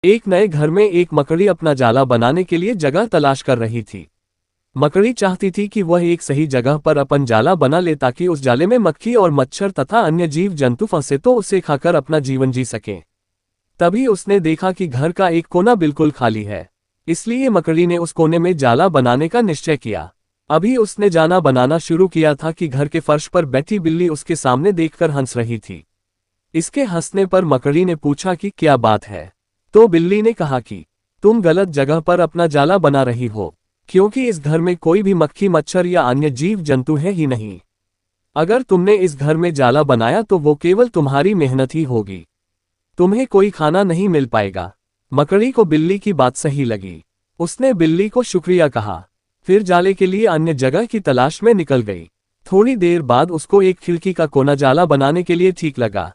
एक नए घर में एक मकड़ी अपना जाला बनाने के लिए जगह तलाश कर रही थी। मकड़ी चाहती थी कि वह एक सही जगह पर अपन जाला बना ले ताकि उस जाले में मक्खी और मच्छर तथा अन्य जीव जंतु फंसे तो उसे खाकर अपना जीवन जी सकें। तभी उसने देखा कि घर का एक कोना बिल्कुल खाली है, इसलिए मकड़ी ने उस कोने में जाला बनाने का निश्चय किया। अभी उसने जाना बनाना शुरू किया था कि घर के फर्श पर बैठी बिल्ली उसके सामने देखकर हंस रही थी। इसके हंसने पर मकड़ी ने पूछा कि क्या बात है। तो बिल्ली ने कहा कि तुम गलत जगह पर अपना जाला बना रही हो, क्योंकि इस घर में कोई भी मक्खी मच्छर या अन्य जीव जंतु है ही नहीं। अगर तुमने इस घर में जाला बनाया तो वो केवल तुम्हारी मेहनत ही होगी, तुम्हें कोई खाना नहीं मिल पाएगा। मकड़ी को बिल्ली की बात सही लगी। उसने बिल्ली को शुक्रिया कहा, फिर जाले के लिए अन्य जगह की तलाश में निकल गई। थोड़ी देर बाद उसको एक खिड़की का कोना जाला बनाने के लिए ठीक लगा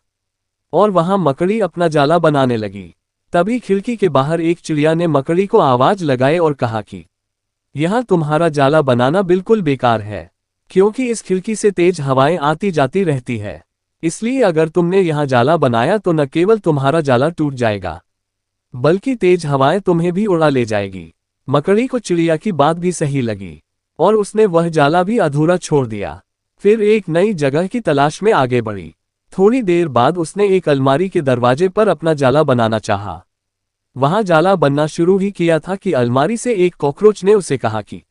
और वहां मकड़ी अपना जाला बनाने लगी। तभी खिड़की के बाहर एक चिड़िया ने मकड़ी को आवाज लगाए और कहा कि यहां तुम्हारा जाला बनाना बिल्कुल बेकार है, क्योंकि इस खिड़की से तेज हवाएं आती जाती रहती है। इसलिए अगर तुमने यहां जाला बनाया तो न केवल तुम्हारा जाला टूट जाएगा, बल्कि तेज हवाएं तुम्हें भी उड़ा ले जाएगी। मकड़ी को चिड़िया की बात भी सही लगी और उसने वह जाला भी अधूरा छोड़ दिया। फिर एक नई जगह की तलाश में आगे बढ़ी। थोड़ी देर बाद उसने एक अलमारी के दरवाजे पर अपना जाला बनाना चाहा। वहां जाला बनना शुरू ही किया था कि अलमारी से एक कॉकरोच ने उसे कहा कि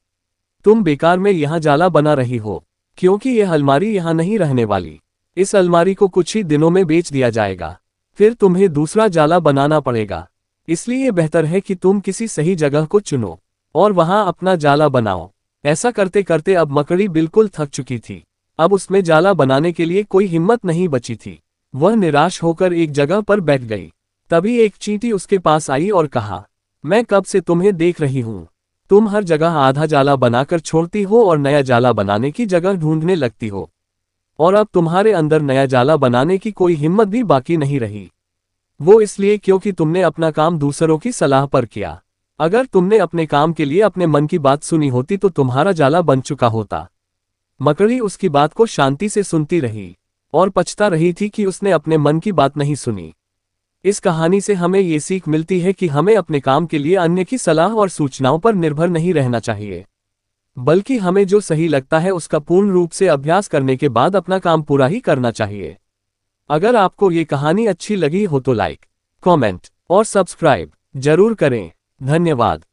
तुम बेकार में यहां जाला बना रही हो, क्योंकि यह अलमारी यहां नहीं रहने वाली। इस अलमारी को कुछ ही दिनों में बेच दिया जाएगा, फिर तुम्हें दूसरा जाला बनाना पड़ेगा। इसलिए बेहतर है कि तुम किसी सही जगह को चुनो और वहां अपना जाला बनाओ। ऐसा करते करते अब मकड़ी बिल्कुल थक चुकी थी। अब उसमें जाला बनाने के लिए कोई हिम्मत नहीं बची थी। वह निराश होकर एक जगह पर बैठ गई। तभी एक चींटी उसके पास आई और कहा, मैं कब से तुम्हें देख रही हूं। तुम हर जगह आधा जाला बनाकर छोड़ती हो और नया जाला बनाने की जगह ढूंढने लगती हो, और अब तुम्हारे अंदर नया जाला बनाने की कोई हिम्मत भी बाकी नहीं रही। वो इसलिए क्योंकि तुमने अपना काम दूसरों की सलाह पर किया। अगर तुमने अपने काम के लिए अपने मन की बात सुनी होती तो तुम्हारा जाला बन चुका होता। मकड़ी उसकी बात को शांति से सुनती रही और पछता रही थी कि उसने अपने मन की बात नहीं सुनी। इस कहानी से हमें ये सीख मिलती है कि हमें अपने काम के लिए अन्य की सलाह और सूचनाओं पर निर्भर नहीं रहना चाहिए, बल्कि हमें जो सही लगता है उसका पूर्ण रूप से अभ्यास करने के बाद अपना काम पूरा ही करना चाहिए। अगर आपको ये कहानी अच्छी लगी हो तो लाइक, कमेंट और सब्सक्राइब जरूर करें। धन्यवाद।